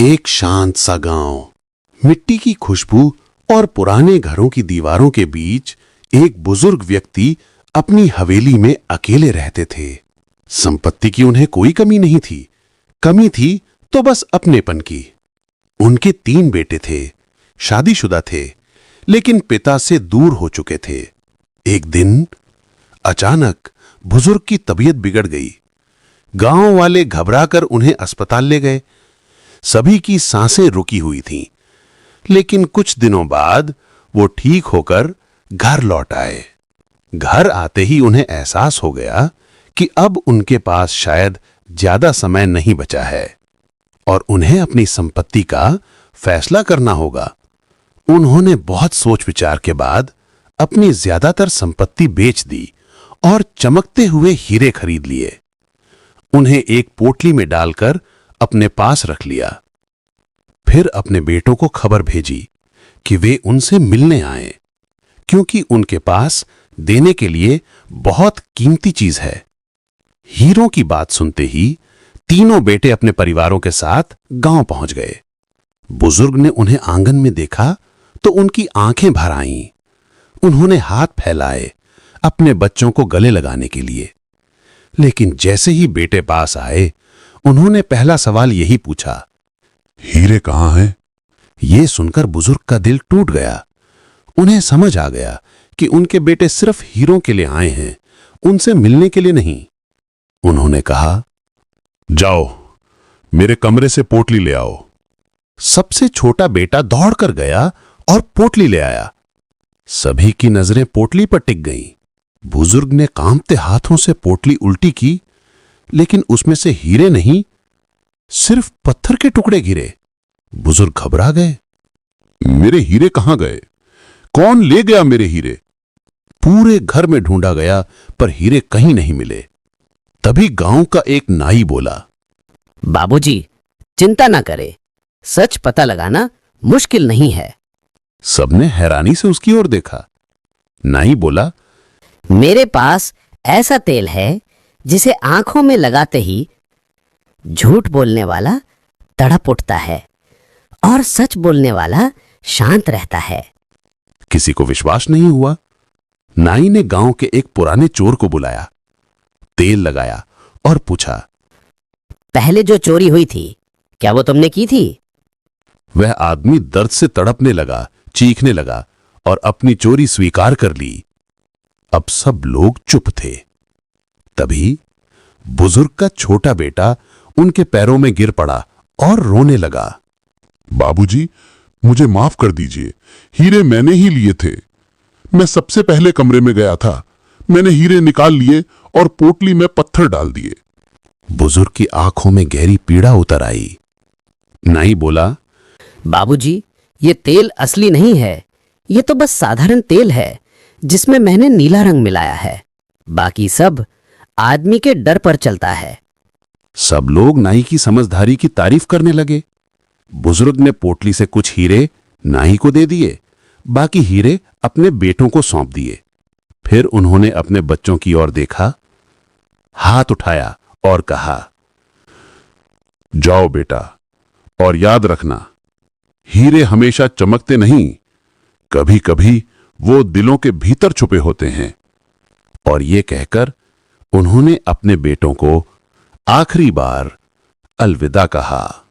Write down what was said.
एक शांत सा गांव, मिट्टी की खुशबू और पुराने घरों की दीवारों के बीच एक बुजुर्ग व्यक्ति अपनी हवेली में अकेले रहते थे। संपत्ति की उन्हें कोई कमी नहीं थी, कमी थी तो बस अपनेपन की। उनके 3 बेटे थे, शादीशुदा थे, लेकिन पिता से दूर हो चुके थे। एक दिन अचानक बुजुर्ग की तबीयत बिगड़ गई। गांव वाले घबराकर उन्हें अस्पताल ले गए। सभी की सांसें रुकी हुई थीं, लेकिन कुछ दिनों बाद वो ठीक होकर घर लौट आए। घर आते ही उन्हें एहसास हो गया कि अब उनके पास शायद ज्यादा समय नहीं बचा है और उन्हें अपनी संपत्ति का फैसला करना होगा। उन्होंने बहुत सोच विचार के बाद अपनी ज्यादातर संपत्ति बेच दी और चमकते हुए हीरे खरीद लिए। उन्हें एक पोटली में डालकर अपने पास रख लिया। फिर अपने बेटों को खबर भेजी कि वे उनसे मिलने आए, क्योंकि उनके पास देने के लिए बहुत कीमती चीज है। हीरों की बात सुनते ही तीनों बेटे अपने परिवारों के साथ गांव पहुंच गए। बुजुर्ग ने उन्हें आंगन में देखा तो उनकी आंखें भर आईं। उन्होंने हाथ फैलाए अपने बच्चों को गले लगाने के लिए, लेकिन जैसे ही बेटे पास आए उन्होंने पहला सवाल यही पूछा, हीरे कहाँ हैं? ये सुनकर बुजुर्ग का दिल टूट गया। उन्हें समझ आ गया कि उनके बेटे सिर्फ हीरों के लिए आए हैं, उनसे मिलने के लिए नहीं। उन्होंने कहा, जाओ मेरे कमरे से पोटली ले आओ। सबसे छोटा बेटा दौड़कर गया और पोटली ले आया। सभी की नजरें पोटली पर टिक गईं। बुजुर्ग ने कांपते हाथों से पोटली उल्टी की, लेकिन उसमें से हीरे नहीं, सिर्फ पत्थर के टुकड़े गिरे। बुजुर्ग घबरा गए। मेरे हीरे कहां गए? कौन ले गया मेरे हीरे? पूरे घर में ढूंढा गया पर हीरे कहीं नहीं मिले। तभी गांव का एक नाई बोला, बाबूजी, चिंता ना करें, सच पता लगाना मुश्किल नहीं है। सबने हैरानी से उसकी ओर देखा। नाई बोला, मेरे पास ऐसा तेल है जिसे आंखों में लगाते ही झूठ बोलने वाला तड़प उठता है और सच बोलने वाला शांत रहता है। किसी को विश्वास नहीं हुआ। नाई ने गांव के एक पुराने चोर को बुलाया, तेल लगाया और पूछा, पहले जो चोरी हुई थी, क्या वो तुमने की थी? वह आदमी दर्द से तड़पने लगा, चीखने लगा और अपनी चोरी स्वीकार कर ली। अब सब लोग चुप थे। तभी बुजुर्ग का छोटा बेटा उनके पैरों में गिर पड़ा और रोने लगा। बाबूजी, मुझे माफ कर दीजिए, हीरे मैंने ही लिए थे। मैं सबसे पहले कमरे में गया था, मैंने हीरे निकाल लिए और पोटली में पत्थर डाल दिए। बुजुर्ग की आंखों में गहरी पीड़ा उतर आई। नाई बोला, बाबूजी, ये तेल असली नहीं है, ये तो बस साधारण तेल है जिसमें मैंने नीला रंग मिलाया है। बाकी सब आदमी के डर पर चलता है। सब लोग नाई की समझदारी की तारीफ करने लगे। बुजुर्ग ने पोटली से कुछ हीरे नाई को दे दिए, बाकी हीरे अपने बेटों को सौंप दिए। फिर उन्होंने अपने बच्चों की ओर देखा, हाथ उठाया और कहा, जाओ बेटा, और याद रखना, हीरे हमेशा चमकते नहीं, कभी कभी वो दिलों के भीतर छुपे होते हैं। और ये कहकर उन्होंने अपने बेटों को आखिरी बार अलविदा कहा।